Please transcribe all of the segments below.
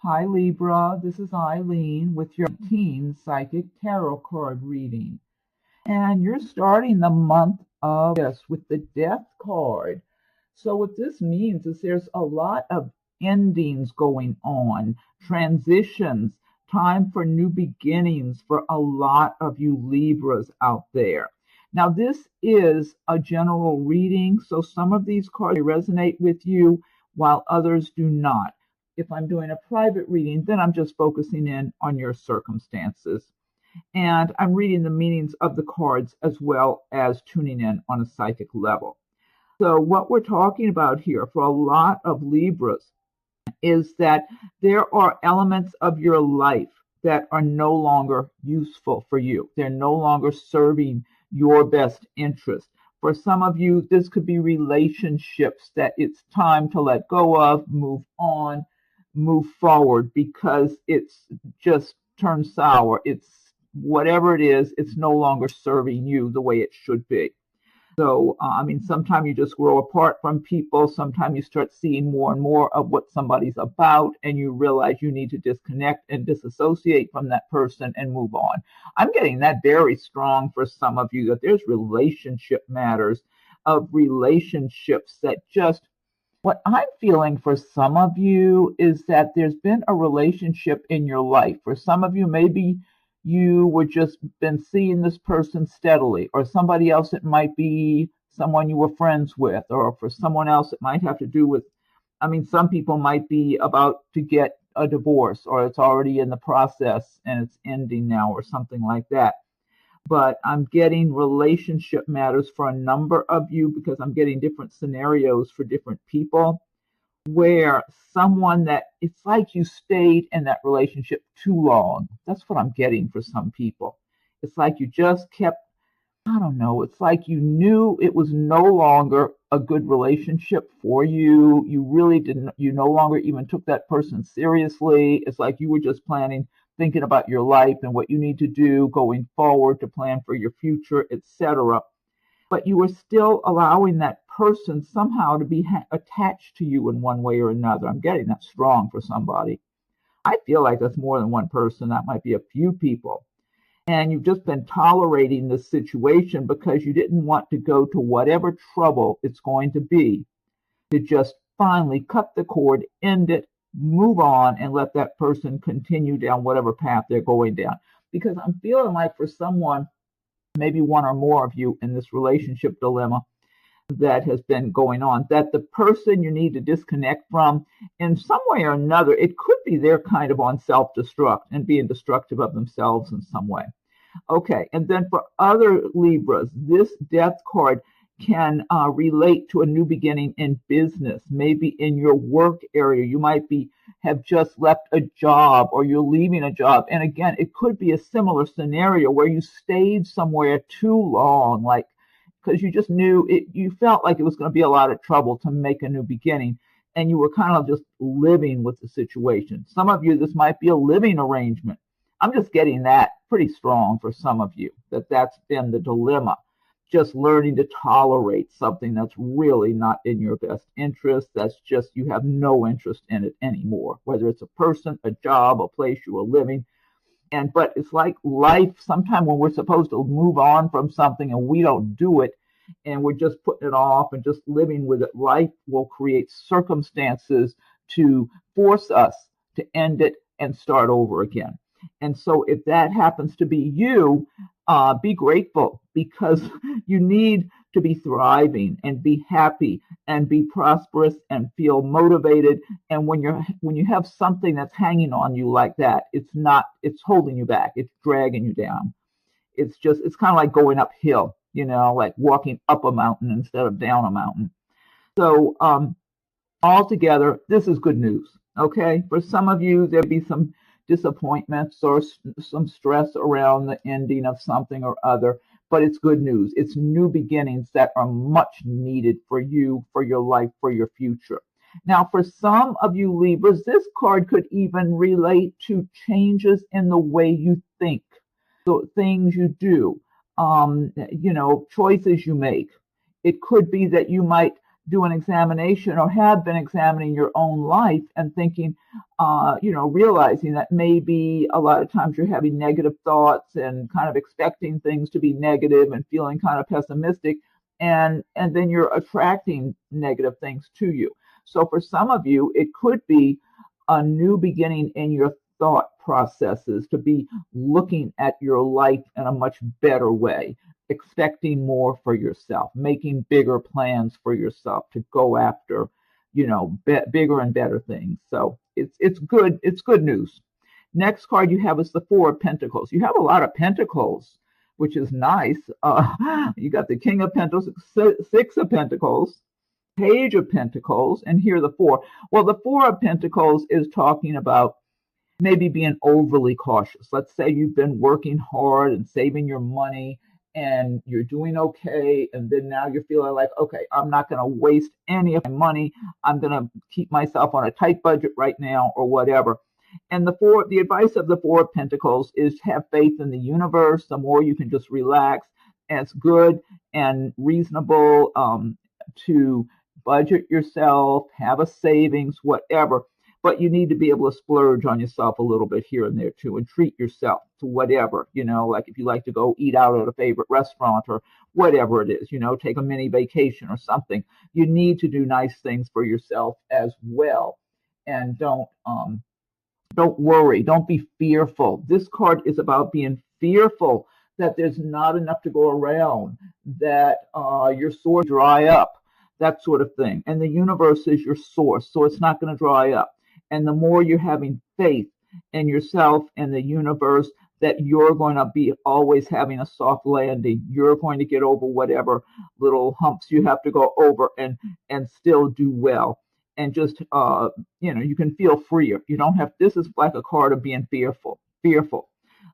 Hi Libra, this is Eileen with your teen psychic tarot card reading. And you're starting the month of this with the Death card. So what this means is there's a lot of endings going on, transitions, time for new beginnings for a lot of you Libras out there. Now this is a general reading, so some of these cards resonate with you while others do not. If I'm doing a private reading, then I'm just focusing in on your circumstances. And I'm reading the meanings of the cards as well as tuning in on a psychic level. So what we're talking about here for a lot of Libras is that there are elements of your life that are no longer useful for you. They're no longer serving your best interest. For some of you, this could be relationships that it's time to let go of, move on, move forward, because it's just turned sour. It's whatever it is, it's no longer serving you the way it should be. So, sometimes you just grow apart from people. Sometimes you start seeing more and more of what somebody's about, and you realize you need to disconnect and disassociate from that person and move on. I'm getting that very strong for some of you, that there's relationship matters of relationships that just, what I'm feeling for some of you is that there's been a relationship in your life. For some of you, maybe you were just been seeing this person steadily, or somebody else, it might be someone you were friends with, or for someone else, it might have to do with, some people might be about to get a divorce, or it's already in the process and it's ending now, or something like that. But I'm getting relationship matters for a number of you because I'm getting different scenarios for different people, where someone that it's like you stayed in that relationship too long. That's what I'm getting for some people. It's like you just kept, I don't know, it's like you knew it was no longer a good relationship for you. You really didn't, you no longer even took that person seriously. It's like you were just planning, thinking about your life and what you need to do going forward to plan for your future, etc. But you were still allowing that person somehow to be attached to you in one way or another. I'm getting that strong for somebody. I feel like that's more than one person. That might be a few people. And you've just been tolerating this situation because you didn't want to go to whatever trouble it's going to be to just finally cut the cord, end it, move on, and let that person continue down whatever path they're going down. Because I'm feeling like for someone, maybe one or more of you in this relationship dilemma that has been going on, that the person you need to disconnect from in some way or another, it could be they're kind of on self-destruct and being destructive of themselves in some way. Okay, and then for other Libras, this death card can relate to a new beginning in business, maybe in your work area. You might have just left a job, or you're leaving a job. And again, it could be a similar scenario where you stayed somewhere too long, like because you just knew it, you felt like it was going to be a lot of trouble to make a new beginning, and you were kind of just living with the situation. Some of you, this might be a living arrangement. I'm just getting that pretty strong for some of you, that's been the dilemma. Just learning to tolerate something that's really not in your best interest. That's just, you have no interest in it anymore, whether it's a person, a job, a place you were living. But it's like life, sometimes when we're supposed to move on from something and we don't do it, and we're just putting it off and just living with it, life will create circumstances to force us to end it and start over again. And so if that happens to be you, be grateful, because you need to be thriving and be happy and be prosperous and feel motivated. And when you have something that's hanging on you like that, it's holding you back. It's dragging you down. It's kind of like going uphill, like walking up a mountain instead of down a mountain. So altogether, this is good news. Okay. For some of you, there'll be some disappointments or some stress around the ending of something or other, but it's good news. It's new beginnings that are much needed for you, for your life, for your future. Now, for some of you Libras, this card could even relate to changes in the way you think, so things you do, choices you make. It could be that you might do an examination or have been examining your own life and thinking, realizing that maybe a lot of times you're having negative thoughts and kind of expecting things to be negative and feeling kind of pessimistic, and then you're attracting negative things to you. So for some of you, it could be a new beginning in your thought processes, to be looking at your life in a much better way, expecting more for yourself, making bigger plans for yourself to go after, bigger and better things. So it's good. It's good news. Next card you have is the Four of Pentacles. You have a lot of pentacles, which is nice. You got the King of Pentacles, Six of Pentacles, Page of Pentacles, and here the Four. Well, the Four of Pentacles is talking about maybe being overly cautious. Let's say you've been working hard and saving your money and you're doing okay, and then now you're feeling like, okay, I'm not going to waste any of my money. I'm going to keep myself on a tight budget right now, or whatever. And the advice of the Four of Pentacles is have faith in the universe. The more you can just relax, and it's good and reasonable to budget yourself, have a savings, whatever. But you need to be able to splurge on yourself a little bit here and there too, and treat yourself to whatever, like if you like to go eat out at a favorite restaurant or whatever it is, take a mini vacation or something. You need to do nice things for yourself as well. And don't worry, don't be fearful. This card is about being fearful that there's not enough to go around, that your source dry up, that sort of thing. And the universe is your source, so it's not going to dry up. And the more you're having faith in yourself and the universe, that you're going to be always having a soft landing. You're going to get over whatever little humps you have to go over and still do well. And just, you can feel freer. You don't have, this is like a card of being fearful.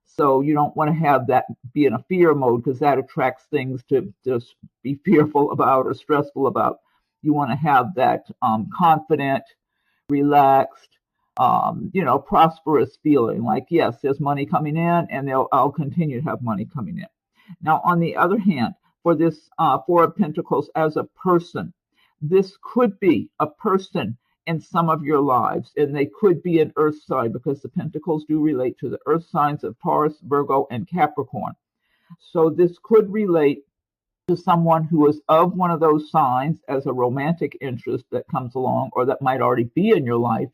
So you don't want to have that be in a fear mode, because that attracts things to just be fearful about or stressful about. You want to have that confident, relaxed, prosperous feeling like, yes, there's money coming in, and I'll continue to have money coming in. Now, on the other hand, for this Four of Pentacles as a person, this could be a person in some of your lives, and they could be an earth sign, because the pentacles do relate to the earth signs of Taurus, Virgo, and Capricorn. So this could relate to someone who is of one of those signs as a romantic interest that comes along, or that might already be in your life,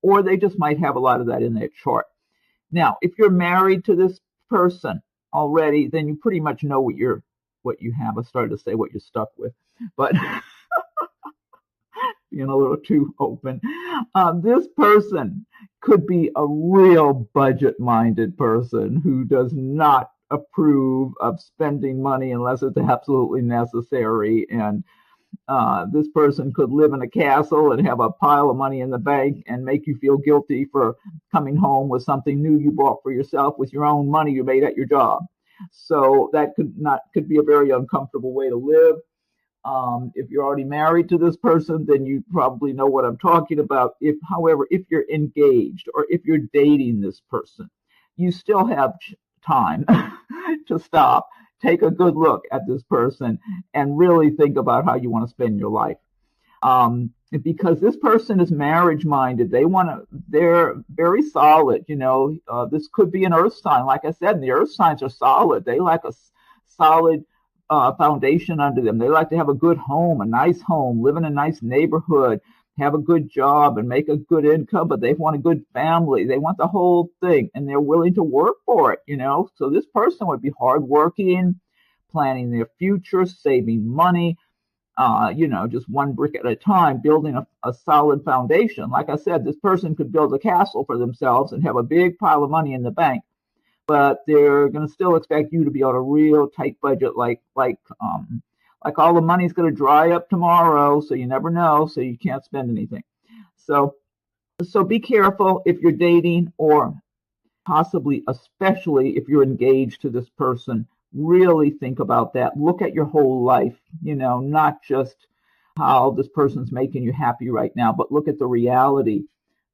or they just might have a lot of that in their chart. Now, if you're married to this person already, then you pretty much know what you have. I started to say what you're stuck with, but being a little too open. This person could be a real budget-minded person who does not approve of spending money unless it's absolutely necessary. And this person could live in a castle and have a pile of money in the bank and make you feel guilty for coming home with something new you bought for yourself with your own money you made at your job. So that could be a very uncomfortable way to live. If you're already married to this person, then you probably know what I'm talking about. However, if you're engaged or if you're dating this person, you still have time to stop, take a good look at this person, and really think about how you want to spend your life. Because this person is marriage minded. They're very solid. This could be an earth sign. Like I said, the earth signs are solid. They like a solid foundation under them. They like to have a good home, a nice home, live in a nice neighborhood, have a good job and make a good income, but they want a good family. They want the whole thing, and they're willing to work for it, So this person would be hardworking, planning their future, saving money, just one brick at a time, building a solid foundation. Like I said, this person could build a castle for themselves and have a big pile of money in the bank, but they're going to still expect you to be on a real tight budget, like all the money's going to dry up tomorrow, so you never know, so you can't spend anything. So be careful if you're dating, or possibly, especially if you're engaged to this person. Really think about that. Look at your whole life, not just how this person's making you happy right now, but look at the reality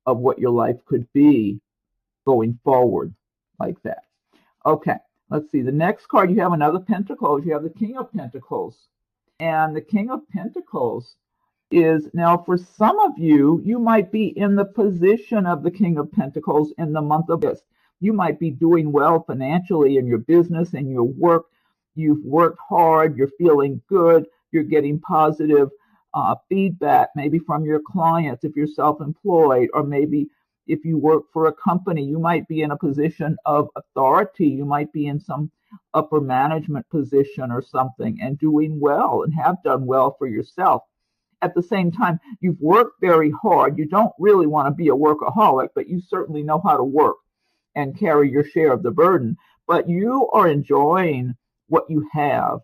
of what your life could be going forward like that. Okay, let's see. The next card, you have another Pentacles. You have the King of Pentacles. And the King of Pentacles is now, for some of you, you might be in the position of the King of Pentacles in the month of August. You might be doing well financially in your business and your work. You've worked hard. You're feeling good. You're getting positive feedback, maybe from your clients if you're self-employed, or maybe if you work for a company, you might be in a position of authority. You might be in some upper management position or something and doing well and have done well for yourself. At the same time, you've worked very hard. You don't really want to be a workaholic, but you certainly know how to work and carry your share of the burden. But you are enjoying what you have,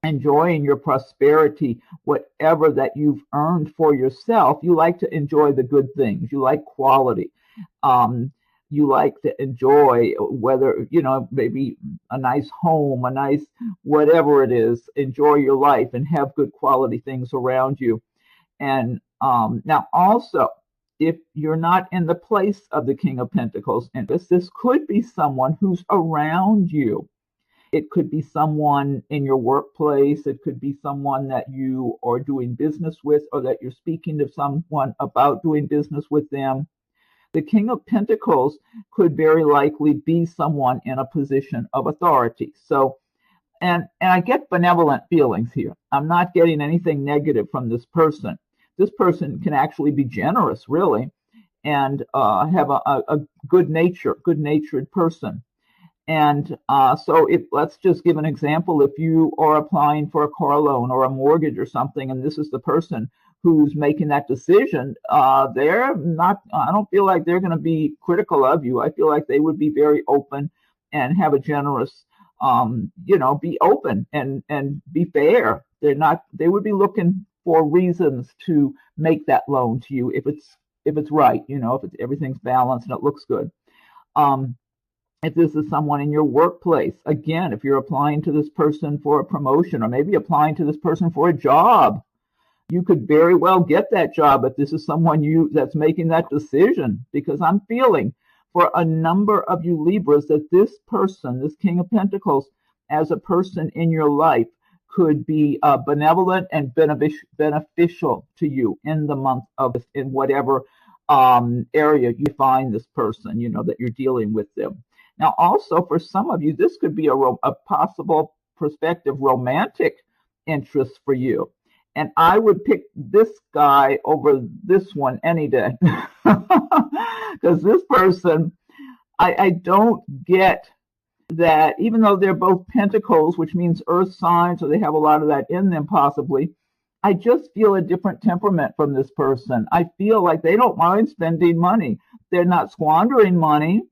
enjoying your prosperity, whatever that you've earned for yourself. You like to enjoy the good things. You like quality. You like to enjoy, whether, maybe a nice home, a nice whatever it is, enjoy your life and have good quality things around you. And now also, if you're not in the place of the King of Pentacles, and this could be someone who's around you. It could be someone in your workplace. It could be someone that you are doing business with, or that you're speaking to someone about doing business with them. The King of Pentacles could very likely be someone in a position of authority. So, and I get benevolent feelings here. I'm not getting anything negative from this person. This person can actually be generous, really, and have a good-natured person. And so let's just give an example. If you are applying for a car loan or a mortgage or something, and this is the person who's making that decision, I don't feel like they're going to be critical of you. I feel like they would be very open and have a generous, be open and be fair. They would be looking for reasons to make that loan to you if it's right, if everything's balanced and it looks good. If this is someone in your workplace, again, if you're applying to this person for a promotion, or maybe applying to this person for a job, you could very well get that job if this is someone that's making that decision, because I'm feeling for a number of you Libras that this person, this King of Pentacles, as a person in your life, could be benevolent and beneficial to you in the month of, in whatever area you find this person, that you're dealing with them. Now, also for some of you, this could be a possible prospective romantic interest for you. And I would pick this guy over this one any day. Because this person, I don't get that, even though they're both pentacles, which means earth signs, so they have a lot of that in them possibly, I just feel a different temperament from this person. I feel like they don't mind spending money. They're not squandering money,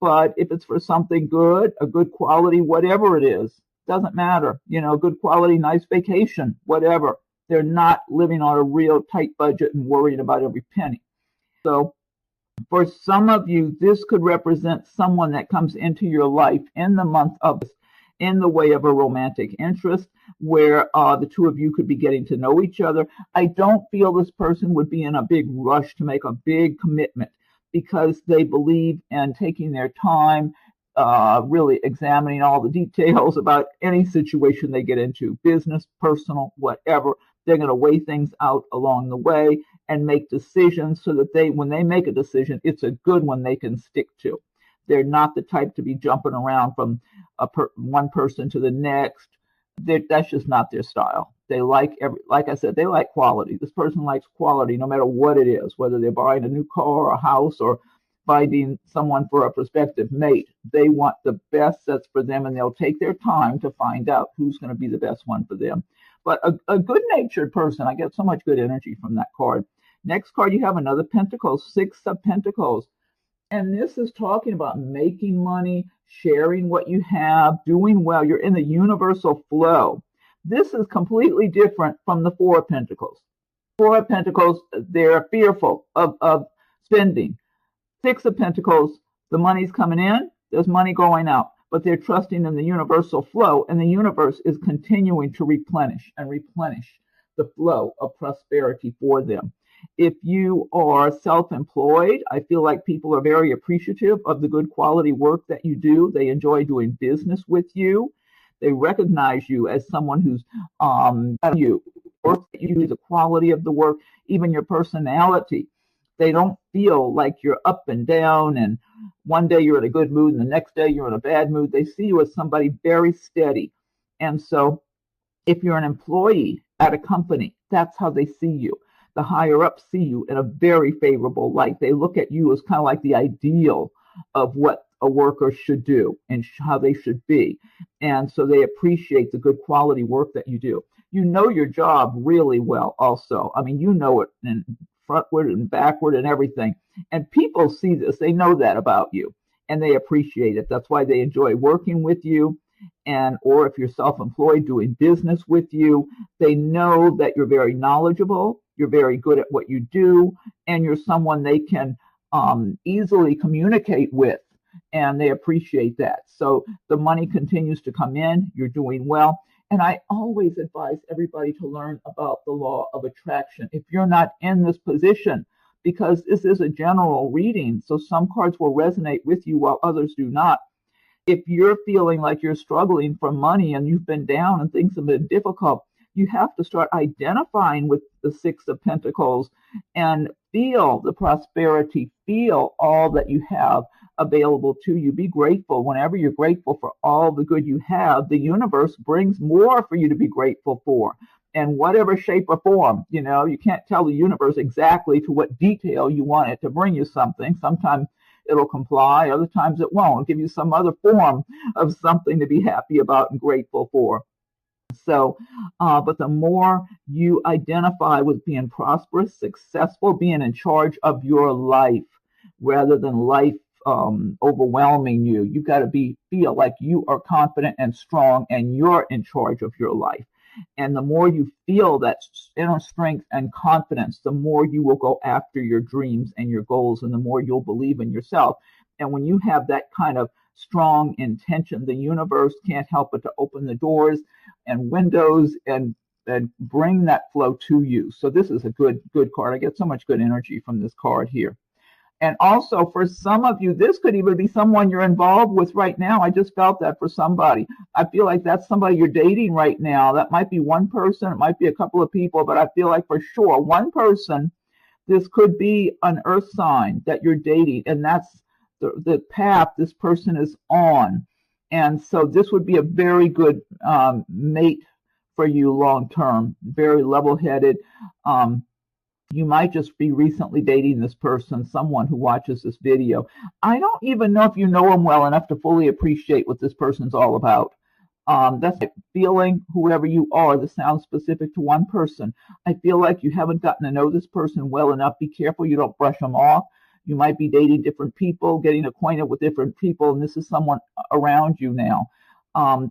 but if it's for something good, a good quality, whatever it is, doesn't matter. Good quality, nice vacation, whatever. They're not living on a real tight budget and worrying about every penny. So for some of you, this could represent someone that comes into your life in the month of, in the way of a romantic interest, where the two of you could be getting to know each other. I don't feel this person would be in a big rush to make a big commitment, because they believe in taking their time, really examining all the details about any situation they get into, business, personal, whatever. They're going to weigh things out along the way and make decisions so that when they make a decision, it's a good one they can stick to. They're not the type to be jumping around from one person to the next. That's just not their style. They like I said, they like quality. This person likes quality no matter what it is, whether they're buying a new car, a house, or finding someone for a prospective mate. They want the best that's for them, and they'll take their time to find out who's going to be the best one for them. But a good-natured person, I get so much good energy from that card. Next card, you have another Pentacle, Six of Pentacles. And this is talking about making money, sharing what you have, doing well. You're in the universal flow. This is completely different from the Four of Pentacles. Four of Pentacles, they're fearful of spending. Six of Pentacles, the money's coming in, there's money going out, but they're trusting in the universal flow, and the universe is continuing to replenish the flow of prosperity for them. If you are self-employed, I feel like people are very appreciative of the good quality work that you do. They enjoy doing business with you. They recognize you as someone who's you work that you do, the quality of the work, even your personality. They don't feel like you're up and down and one day you're in a good mood and the next day you're in a bad mood. They see you as somebody very steady. And so if you're an employee at a company, that's how they see you. The higher ups see you in a very favorable light. They look at you as kind of like the ideal of what a worker should do and how they should be. And so they appreciate the good quality work that you do. You know your job really well also. I mean, you know it in frontward and backward and everything. And people see this. They know that about you and they appreciate it. That's why they enjoy working with you. And or if you're self-employed doing business with you, they know that you're very knowledgeable, you're very good at what you do, and you're someone they can easily communicate with, and they appreciate that. So the money continues to come in, you're doing well. And I always advise everybody to learn about the law of attraction. If you're not in this position, because this is a general reading, so some cards will resonate with you while others do not. If you're feeling like you're struggling for money and you've been down and things have been difficult, you have to start identifying with the Six of Pentacles and feel the prosperity, feel all that you have available to you. Be grateful. Whenever you're grateful for all the good you have, the universe brings more for you to be grateful for. In whatever shape or form, you can't tell the universe exactly to what detail you want it to bring you something. Sometimes it'll comply, other times it won't. It'll give you some other form of something to be happy about and grateful for. So, but the more you identify with being prosperous, successful, being in charge of your life, rather than life overwhelming you, you've got to feel like you are confident and strong and you're in charge of your life. And the more you feel that inner strength and confidence, the more you will go after your dreams and your goals, and the more you'll believe in yourself. And when you have that kind of strong intention, the universe can't help but to open the doors and windows and bring that flow to you. So this is a good card. I get so much good energy from this card here. And also for some of you, this could even be someone you're involved with right now. I just felt that for somebody. I feel like that's somebody you're dating right now. That might be one person. It might be a couple of people, but I feel like for sure one person, this could be an earth sign that you're dating. And that's the path this person is on. And so this would be a very good mate for you long term, very level-headed. You might just be recently dating this person, someone who watches this video. I don't even know if you know them well enough to fully appreciate what this person's all about. That's like feeling, whoever you are, this sounds specific to one person. I feel like you haven't gotten to know this person well enough. Be careful you don't brush them off. You might be dating different people, getting acquainted with different people, and this is someone around you now.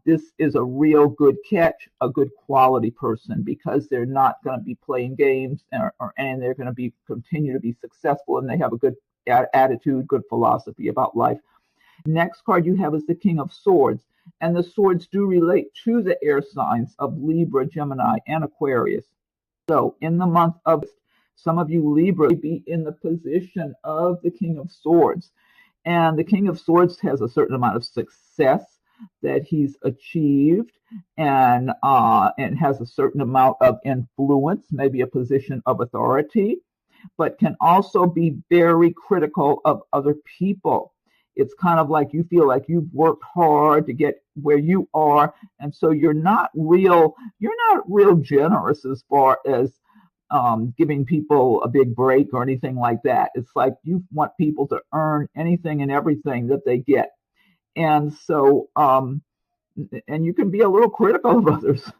This is a real good catch, a good quality person, because they're not going to be playing games and they're going to continue to be successful, and they have a good attitude, good philosophy about life. Next card you have is the King of Swords, and the swords do relate to the air signs of Libra, Gemini, and Aquarius. So in the month of some of you Libra may be in the position of the King of Swords, and the King of Swords has a certain amount of success that he's achieved, and has a certain amount of influence, maybe a position of authority, but can also be very critical of other people. It's kind of like you feel like you've worked hard to get where you are, and so you're not real generous as far as giving people a big break or anything like that. It's like you want people to earn anything and everything that they get. And so, and you can be a little critical of others,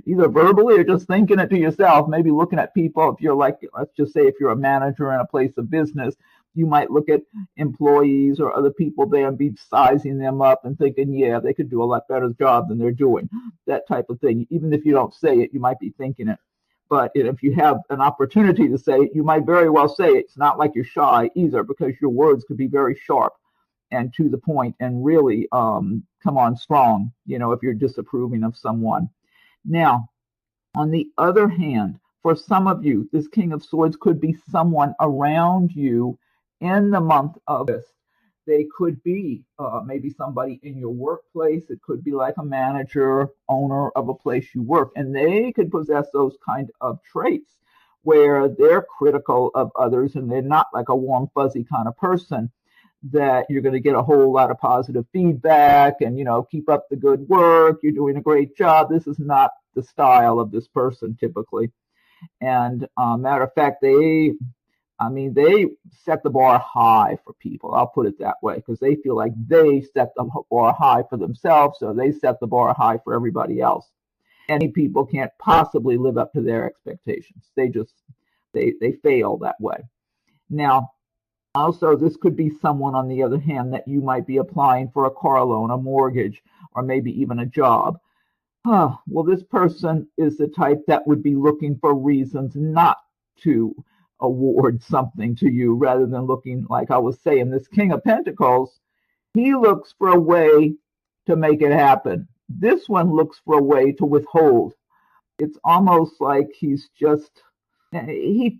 either verbally or just thinking it to yourself, maybe looking at people. If you're like, let's just say if you're a manager in a place of business, you might look at employees or other people there and be sizing them up and thinking, yeah, they could do a lot better job than they're doing, that type of thing. Even if you don't say it, you might be thinking it. But if you have an opportunity to say it, you might very well say it. It's not like you're shy either, because your words could be very sharp and to the point and really come on strong, if you're disapproving of someone. Now, on the other hand, for some of you, this King of Swords could be someone around you in the month of August They could be maybe somebody in your workplace. It could be like a manager, owner of a place you work, and they could possess those kind of traits where they're critical of others and they're not like a warm, fuzzy kind of person that you're going to get a whole lot of positive feedback and, keep up the good work. You're doing a great job. This is not the style of this person typically. And matter of fact, they set the bar high for people. I'll put it that way, because they feel like they set the bar high for themselves, so they set the bar high for everybody else. Any people can't possibly live up to their expectations. They fail that way. Now, also, this could be someone, on the other hand, that you might be applying for a car loan, a mortgage, or maybe even a job. Well, this person is the type that would be looking for reasons not to award something to you, rather than looking, like I was saying, this King of Pentacles, he looks for a way to make it happen. This one looks for a way to withhold. It's almost like he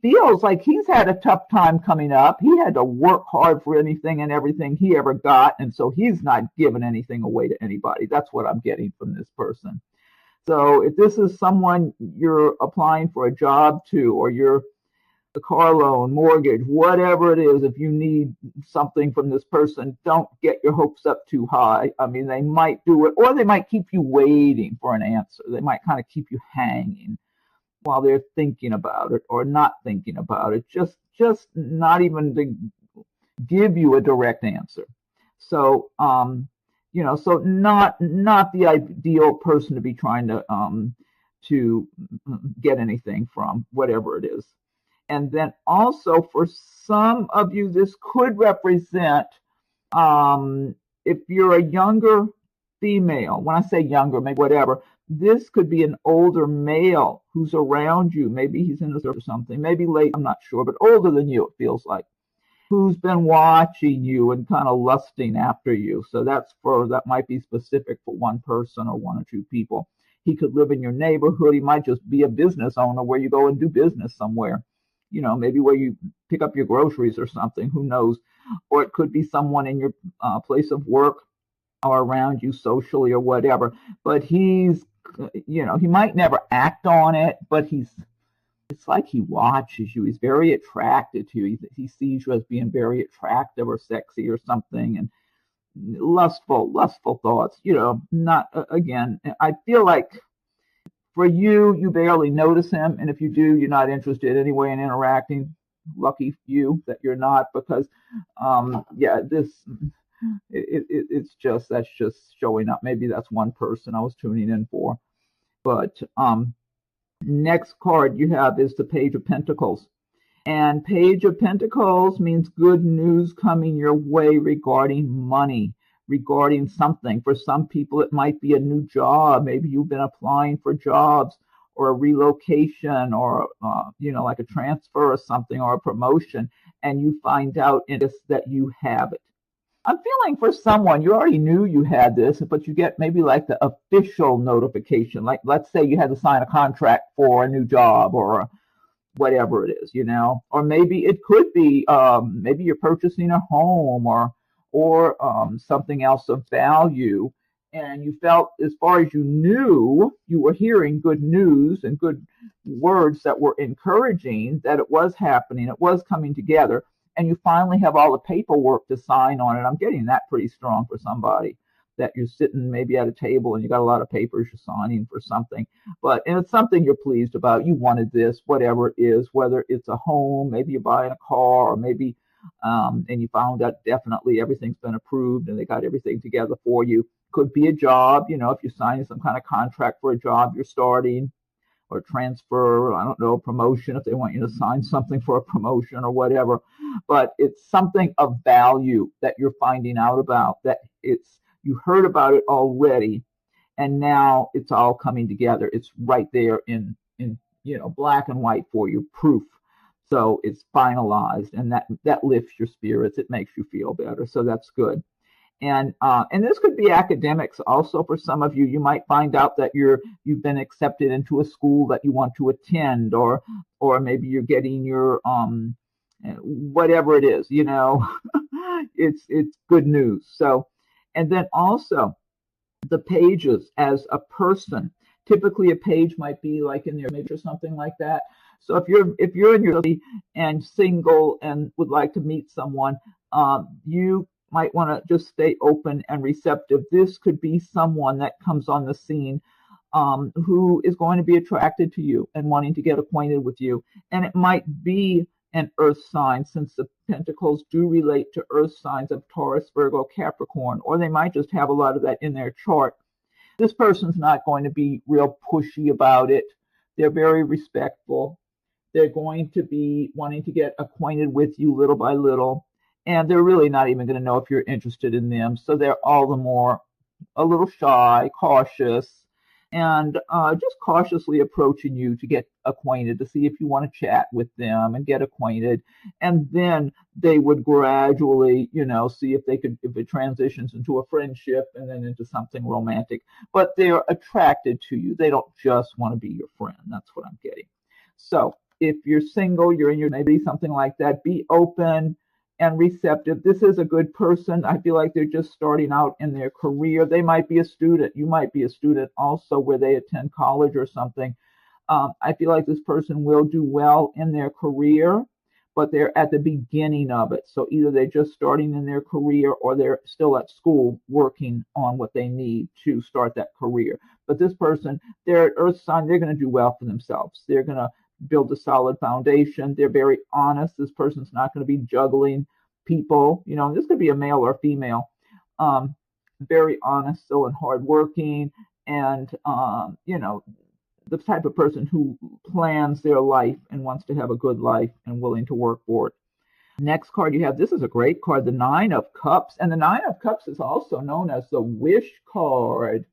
feels like he's had a tough time coming up. He had to work hard for anything and everything he ever got, and so he's not giving anything away to anybody. That's what I'm getting from this person. So if this is someone you're applying for a job to, or you're a car loan, mortgage, whatever it is, if you need something from this person, don't get your hopes up too high. I mean, they might do it, or they might keep you waiting for an answer. They might kind of keep you hanging while they're thinking about it or not thinking about it, just not even to give you a direct answer. So, so not the ideal person to be trying to get anything from, whatever it is. And then also, for some of you, this could represent, if you're a younger female, when I say younger, maybe whatever, this could be an older male who's around you. Maybe he's in his or something, maybe late, I'm not sure, but older than you, it feels like, who's been watching you and kind of lusting after you. So that might be specific for one person or one or two people. He could live in your neighborhood. He might just be a business owner where you go and do business somewhere. Maybe where you pick up your groceries or something, who knows? Or it could be someone in your place of work or around you socially or whatever. But he might never act on it, but it's like he watches you. He's very attracted to you. He sees you as being very attractive or sexy or something, and lustful thoughts, not, again, I feel like for you barely notice him, and if you do, you're not interested anyway in interacting. Lucky you that you're not, because that's just showing up. Maybe that's one person I was tuning in for. But next card you have is the Page of Pentacles. And Page of Pentacles means good news coming your way regarding money, regarding something. For some people, it might be a new job. Maybe you've been applying for jobs, or a relocation, or like a transfer or something, or a promotion, and you find out that you have it. I'm feeling for someone, you already knew you had this, but you get maybe like the official notification. Like, let's say you had to sign a contract for a new job or whatever it is, or maybe it could be, maybe you're purchasing a home or something else of value, and you felt, as far as you knew, you were hearing good news and good words that were encouraging that it was happening, it was coming together, and you finally have all the paperwork to sign on it. I'm getting that pretty strong for somebody, that you're sitting maybe at a table and you got a lot of papers you're signing for something, and it's something you're pleased about. You wanted this, whatever it is, whether it's a home, maybe you're buying a car, or maybe and you found out definitely everything's been approved and they got everything together for you. Could be a job, if you're signing some kind of contract for a job you're starting, or transfer, I don't know, promotion, if they want you to sign something for a promotion or whatever. But it's something of value that you're finding out about, that you heard about it already, and now it's all coming together. It's right there in black and white for you, proof. So it's finalized, and that lifts your spirits. It makes you feel better. So that's good. And this could be academics also. For some of you, you might find out that you've been accepted into a school that you want to attend, or maybe you're getting your whatever it is, it's good news. So, and then also the pages as a person. Typically, a page might be like in your image or something like that. So if you're in your city and single and would like to meet someone, you might want to just stay open and receptive. This could be someone that comes on the scene who is going to be attracted to you and wanting to get acquainted with you. And it might be an earth sign, since the pentacles do relate to earth signs of Taurus, Virgo, Capricorn, or they might just have a lot of that in their chart. This person's not going to be real pushy about it. They're very respectful. They're going to be wanting to get acquainted with you little by little, and they're really not even going to know if you're interested in them. So they're all the more a little shy, cautious, and just cautiously approaching you to get acquainted, to see if you want to chat with them and get acquainted. And then they would gradually, see if it transitions into a friendship and then into something romantic. But they're attracted to you. They don't just want to be your friend. That's what I'm getting. So if you're single, you're in your maybe something like that, be open and receptive. This is a good person. I feel like they're just starting out in their career. They might be a student. You might be a student also, where they attend college or something. I feel like this person will do well in their career, but they're at the beginning of it. So either they're just starting in their career or they're still at school working on what they need to start that career. But this person, they're an earth sign. They're going to do well for themselves. They're going to build a solid foundation. They're very honest. This person's not going to be juggling people. This could be a male or female. Very honest, so, and hardworking, and the type of person who plans their life and wants to have a good life and willing to work for it. Next card you have, this is a great card, the Nine of Cups. And the Nine of Cups is also known as the wish card.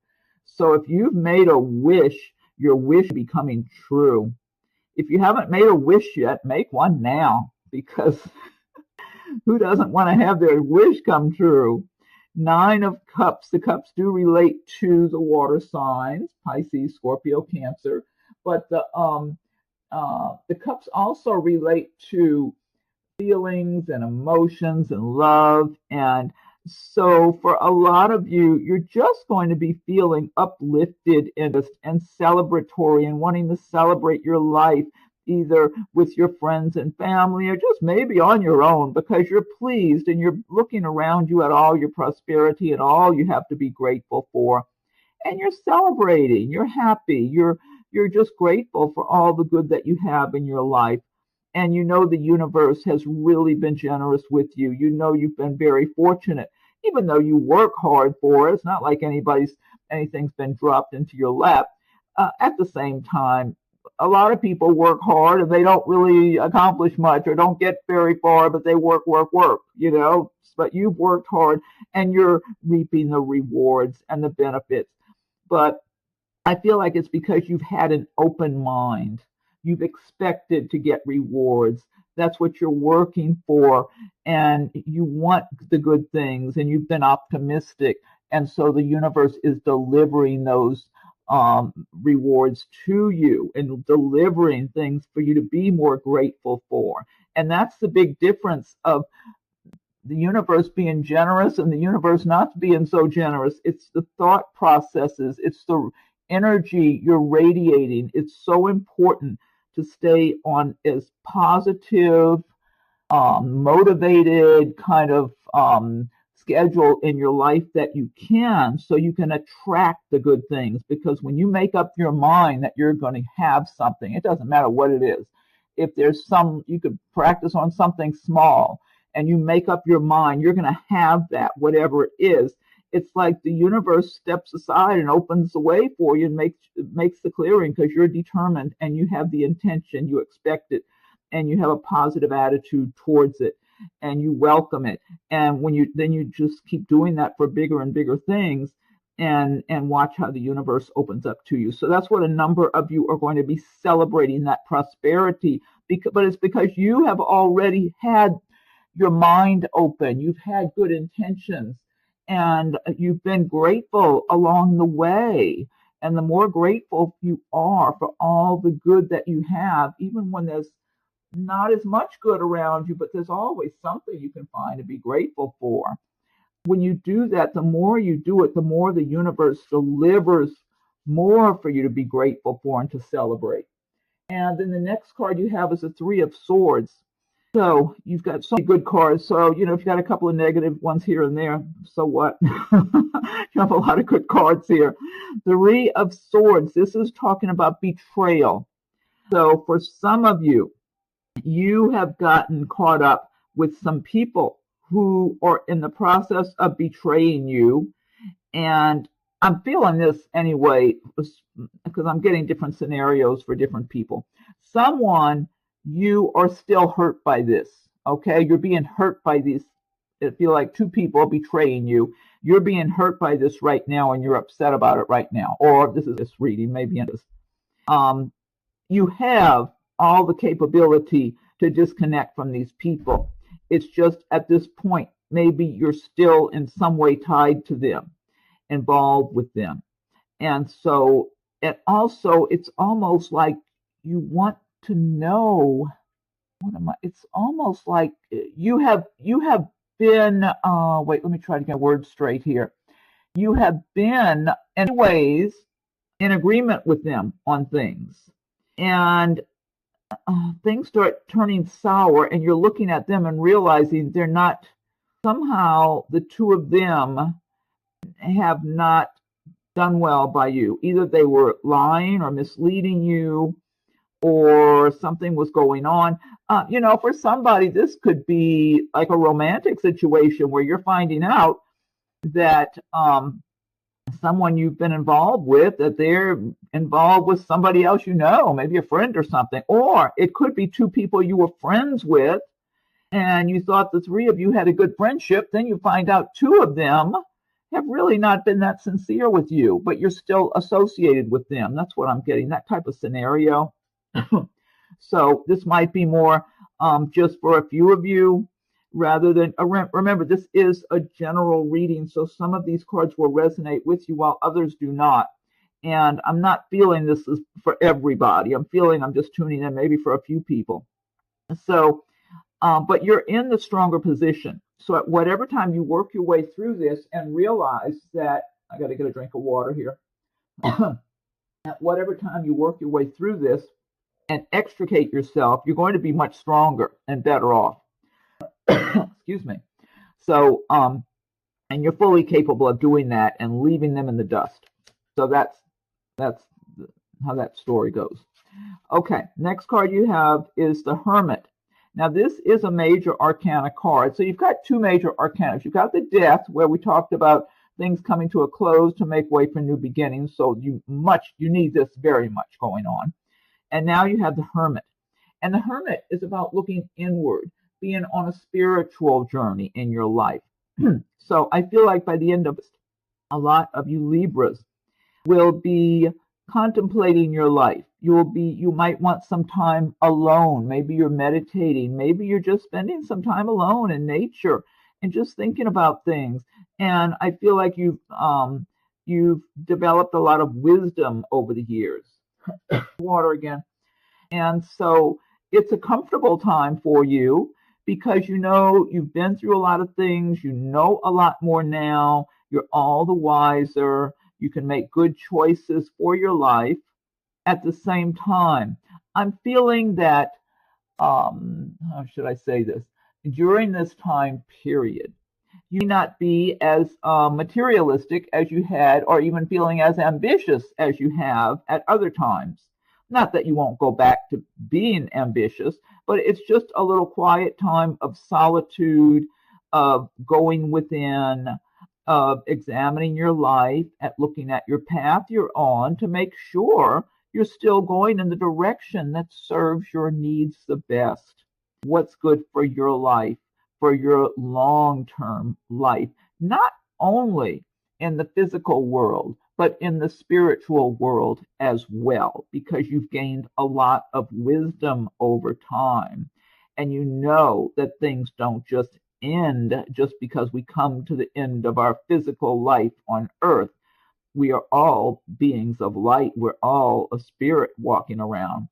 So if you've made a wish, your wish will be coming true. If you haven't made a wish yet, make one now, because who doesn't want to have their wish come true? Nine of Cups. The cups do relate to the water signs, Pisces, Scorpio, Cancer. But the cups also relate to feelings and emotions and love. And so for a lot of you, you're just going to be feeling uplifted and celebratory and wanting to celebrate your life, either with your friends and family or just maybe on your own, because you're pleased and you're looking around you at all your prosperity and all you have to be grateful for. And you're celebrating, you're happy, you're just grateful for all the good that you have in your life. And the universe has really been generous with you. You've been very fortunate, even though you work hard for it. It's not like anything's been dropped into your lap. At the same time, a lot of people work hard and they don't really accomplish much or don't get very far, but they work. But you've worked hard and you're reaping the rewards and the benefits. But I feel like it's because you've had an open mind. You've expected to get rewards. That's what you're working for. And you want the good things and you've been optimistic. And so the universe is delivering those rewards to you and delivering things for you to be more grateful for. And that's the big difference of the universe being generous and the universe not being so generous. It's the thought processes. It's the energy you're radiating. It's so important to stay on as positive, motivated kind of schedule in your life that you can, so you can attract the good things. Because when you make up your mind that you're going to have something, it doesn't matter what it is. If there's you could practice on something small and you make up your mind, you're going to have that, whatever it is. It's like the universe steps aside and opens the way for you and makes the clearing, because you're determined and you have the intention, you expect it, and you have a positive attitude towards it, and you welcome it. And when you just keep doing that for bigger and bigger things, and watch how the universe opens up to you. So that's what a number of you are going to be celebrating, that prosperity. But it's because you have already had your mind open, you've had good intentions, and you've been grateful along the way. And the more grateful you are for all the good that you have, even when there's not as much good around you, but there's always something you can find to be grateful for. When you do that, the more you do it, the more the universe delivers more for you to be grateful for and to celebrate. And then the next card you have is the Three of Swords. So you've got so many good cards. So, if you've got a couple of negative ones here and there, so what? You have a lot of good cards here. Three of Swords. This is talking about betrayal. So for some of you, you have gotten caught up with some people who are in the process of betraying you. And I'm feeling this anyway, because I'm getting different scenarios for different people. Someone, you are still hurt by this, okay? You're being hurt by these. I feel like two people are betraying you. You're being hurt by this right now, and you're upset about it right now. Or this is this reading, maybe in this. You have all the capability to disconnect from these people. It's just at this point, maybe you're still in some way tied to them, involved with them. And so, and also, it's almost like you want to know, it's almost like you have been, wait, let me try to get words straight here. You have been, in ways, in agreement with them on things. And things start turning sour, and you're looking at them and realizing they're not, somehow the two of them have not done well by you. Either they were lying or misleading you, or something was going on. For somebody, this could be like a romantic situation where you're finding out that someone you've been involved with, that they're involved with somebody else, maybe a friend or something. Or it could be two people you were friends with, and you thought the three of you had a good friendship. Then you find out two of them have really not been that sincere with you, but you're still associated with them. That's what I'm getting, that type of scenario. So this might be more just for a few of you, rather than, remember, this is a general reading, so some of these cards will resonate with you while others do not. And I'm not feeling this is for everybody. I'm just tuning in maybe for a few people. So, but you're in the stronger position. So at whatever time you work your way through this and realize that, I got to get a drink of water here. At whatever time you work your way through this and extricate yourself, you're going to be much stronger and better off. Excuse me. So, and you're fully capable of doing that and leaving them in the dust. So that's how that story goes. Okay, next card you have is the Hermit. Now, this is a major arcana card. So you've got two major arcana. You've got the Death, where we talked about things coming to a close to make way for new beginnings. So you need this very much going on. And now you have the Hermit. And the Hermit is about looking inward, being on a spiritual journey in your life. So I feel like by the end of this, a lot of you Libras will be contemplating your life. You might want some time alone. Maybe you're meditating. Maybe you're just spending some time alone in nature and just thinking about things. And I feel like you've developed a lot of wisdom over the years. Water again. And so it's a comfortable time for you because you've been through a lot of things. You know a lot more now. You're all the wiser. You can make good choices for your life. At the same time, I'm feeling that, how should I say this? During this time period, you may not be as materialistic as you had, or even feeling as ambitious as you have at other times. Not that you won't go back to being ambitious, but it's just a little quiet time of solitude, of going within, of examining your life, at looking at your path you're on to make sure you're still going in the direction that serves your needs the best. What's good for your life, for your long-term life, not only in the physical world, but in the spiritual world as well, because you've gained a lot of wisdom over time. And you know that things don't just end just because we come to the end of our physical life on earth. We are all beings of light. We're all a spirit walking around.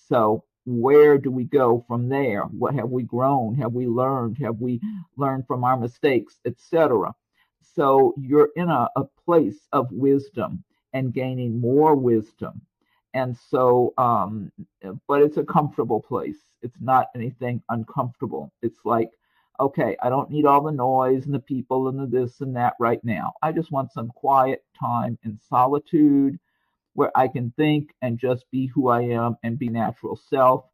So where do we go from there? What have we grown? Have we learned? Have we learned from our mistakes, etc.? So you're in a place of wisdom and gaining more wisdom. And so, but it's a comfortable place. It's not anything uncomfortable. It's like, okay, I don't need all the noise and the people and the this and that right now. I just want some quiet time in solitude where I can think and just be who I am and be natural self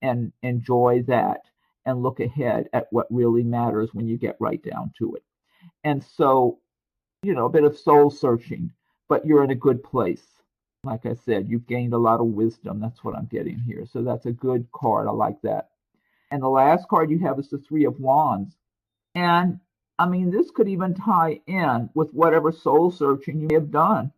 and enjoy that and look ahead at what really matters when you get right down to it. And so, a bit of soul searching, but you're in a good place. Like I said, you've gained a lot of wisdom. That's what I'm getting here. So that's a good card. I like that. And the last card you have is the Three of Wands. And I mean, this could even tie in with whatever soul searching you may have done.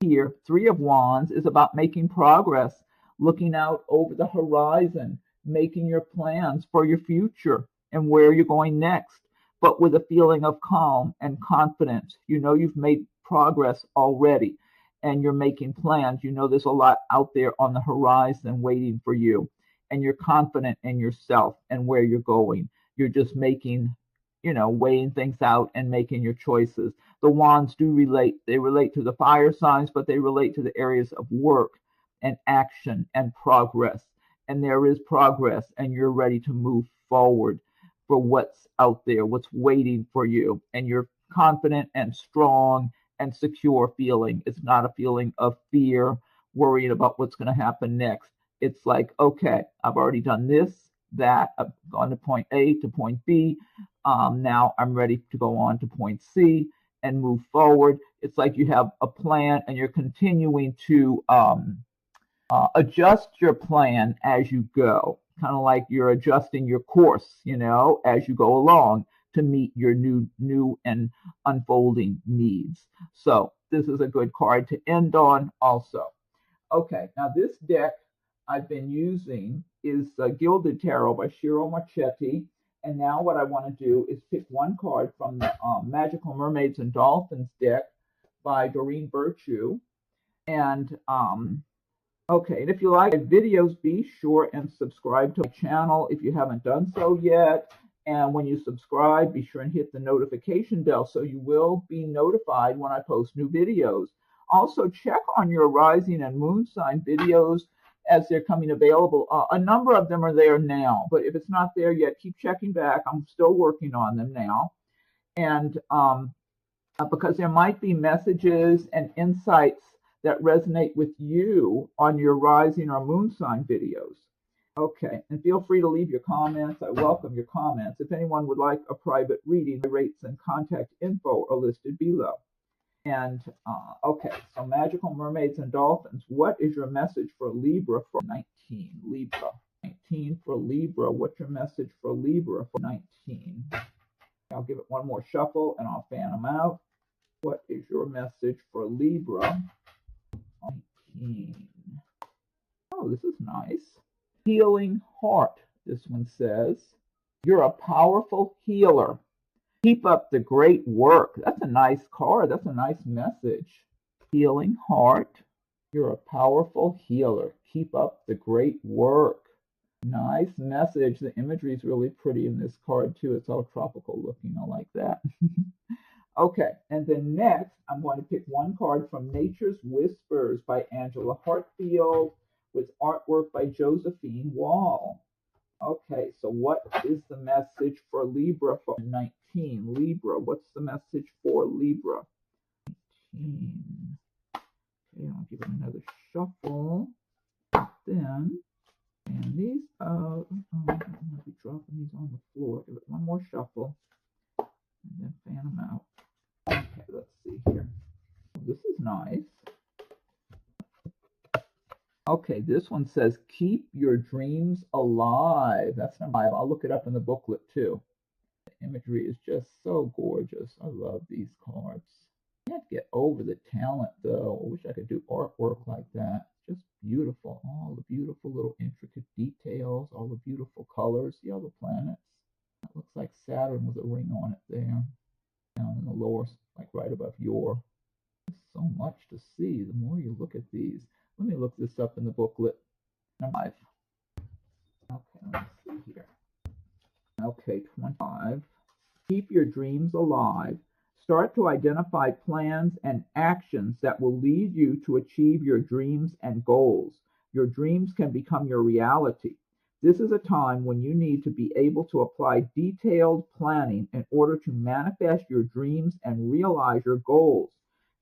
Here, Three of Wands is about making progress, looking out over the horizon, making your plans for your future and where you're going next, but with a feeling of calm and confidence. You know you've made progress already and you're making plans. You know there's a lot out there on the horizon waiting for you, and you're confident in yourself and where you're going. You're just making, weighing things out and making your choices. The wands do relate. They relate to the fire signs, but they relate to the areas of work and action and progress. And there is progress, and you're ready to move forward for what's out there, what's waiting for you. And you're confident and strong and secure feeling. It's not a feeling of fear, worrying about what's going to happen next. It's like, okay, I've already done this, that. I've gone to point A to point B. Now I'm ready to go on to point C and move forward. It's like you have a plan and you're continuing to adjust your plan as you go, kind of like you're adjusting your course, as you go along to meet your new and unfolding needs. So this is a good card to end on also. Okay, now this deck I've been using is Gilded Tarot by Shiro Marchetti. And now what I want to do is pick one card from the Magical Mermaids and Dolphins deck by Doreen Virtue. And okay, and if you like my videos, be sure and subscribe to my channel if you haven't done so yet. And when you subscribe, be sure and hit the notification bell so you will be notified when I post new videos. Also, check on your rising and moon sign videos as they're coming available. A number of them are there now, but if it's not there yet, keep checking back. I'm still working on them now. And because there might be messages and insights that resonate with you on your rising or moon sign videos. Okay, and feel free to leave your comments. I welcome your comments. If anyone would like a private reading, the rates and contact info are listed below. And okay, so Magical Mermaids and Dolphins, what is your message for Libra for 19? Libra, 19 for Libra. What's your message for Libra for 19? I'll give it one more shuffle and I'll fan them out. What is your message for Libra? 19. Oh, this is nice. Healing heart, this one says. You're a powerful healer. Keep up the great work. That's a nice card. That's a nice message. Healing heart. You're a powerful healer. Keep up the great work. Nice message. The imagery is really pretty in this card too. It's all tropical looking. I like that. Okay, and then next, I'm going to pick one card from Nature's Whispers by Angela Hartfield with artwork by Josephine Wall. Okay, so what is the message for Libra for 19? Libra, what's the message for Libra? 19. Okay, I'll give it another shuffle. Then, and these, I'm going to be dropping these on the floor. Give it one more shuffle, and then fan them out. Okay, let's see here. This is nice. Okay, this one says, keep your dreams alive. That's number 5. I'll look it up in the booklet too. The imagery is just so gorgeous. I love these cards. I can't get over the talent though. I wish I could do artwork like that. Just beautiful. All the beautiful little intricate details, all the beautiful colors. See all the planets? That looks like Saturn with a ring on it there. Down in the lower, like right above your. There's so much to see. The more you look at these. Let me look this up in the booklet. Number 5. Okay, let's see here. Okay, 25. Keep your dreams alive. Start to identify plans and actions that will lead you to achieve your dreams and goals. Your dreams can become your reality. This is a time when you need to be able to apply detailed planning in order to manifest your dreams and realize your goals.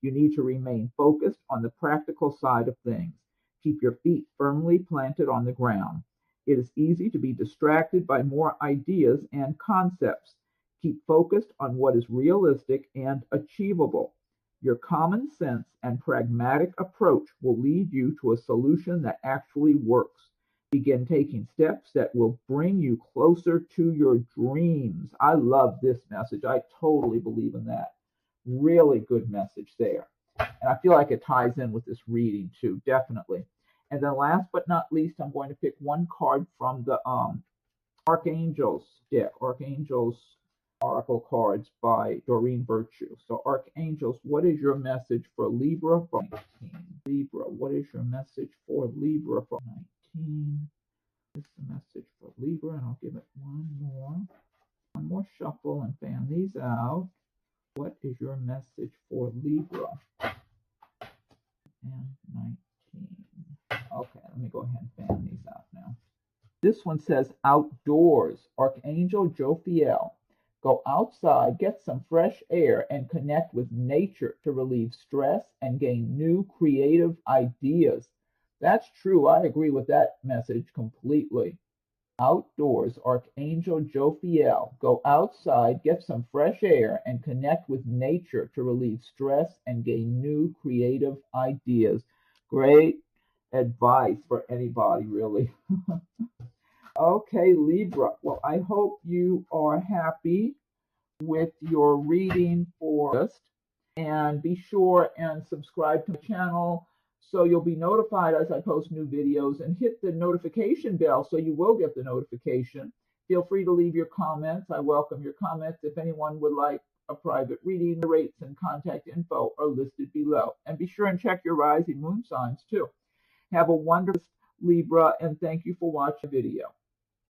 You need to remain focused on the practical side of things. Keep your feet firmly planted on the ground. It is easy to be distracted by more ideas and concepts. Keep focused on what is realistic and achievable. Your common sense and pragmatic approach will lead you to a solution that actually works. Begin taking steps that will bring you closer to your dreams. I love this message. I totally believe in that. Really good message there. And I feel like it ties in with this reading too, definitely. And then last but not least, I'm going to pick one card from the Archangels deck, Archangels Oracle cards by Doreen Virtue. So Archangels, what is your message for Libra for 19? Libra, what is your message for Libra for 19? This is the message for Libra, and I'll give it one more shuffle and fan these out. What is your message for Libra and 19? Okay, let me go ahead and fan these out now. This one says outdoors. Archangel Jophiel. Go outside, get some fresh air, and connect with nature to relieve stress and gain new creative ideas. That's true. I agree with that message completely. Outdoors, Archangel Jophiel. Go outside, get some fresh air, and connect with nature to relieve stress and gain new creative ideas. Great advice for anybody, really. Okay, Libra. Well, I hope you are happy with your reading for August. And be sure and subscribe to the channel so you'll be notified as I post new videos, and hit the notification bell so you will get the notification. Feel free to leave your comments. I welcome your comments. If anyone would like a private reading, the rates and contact info are listed below. And be sure and check your rising moon signs too. Have a wonderful Libra, and thank you for watching the video.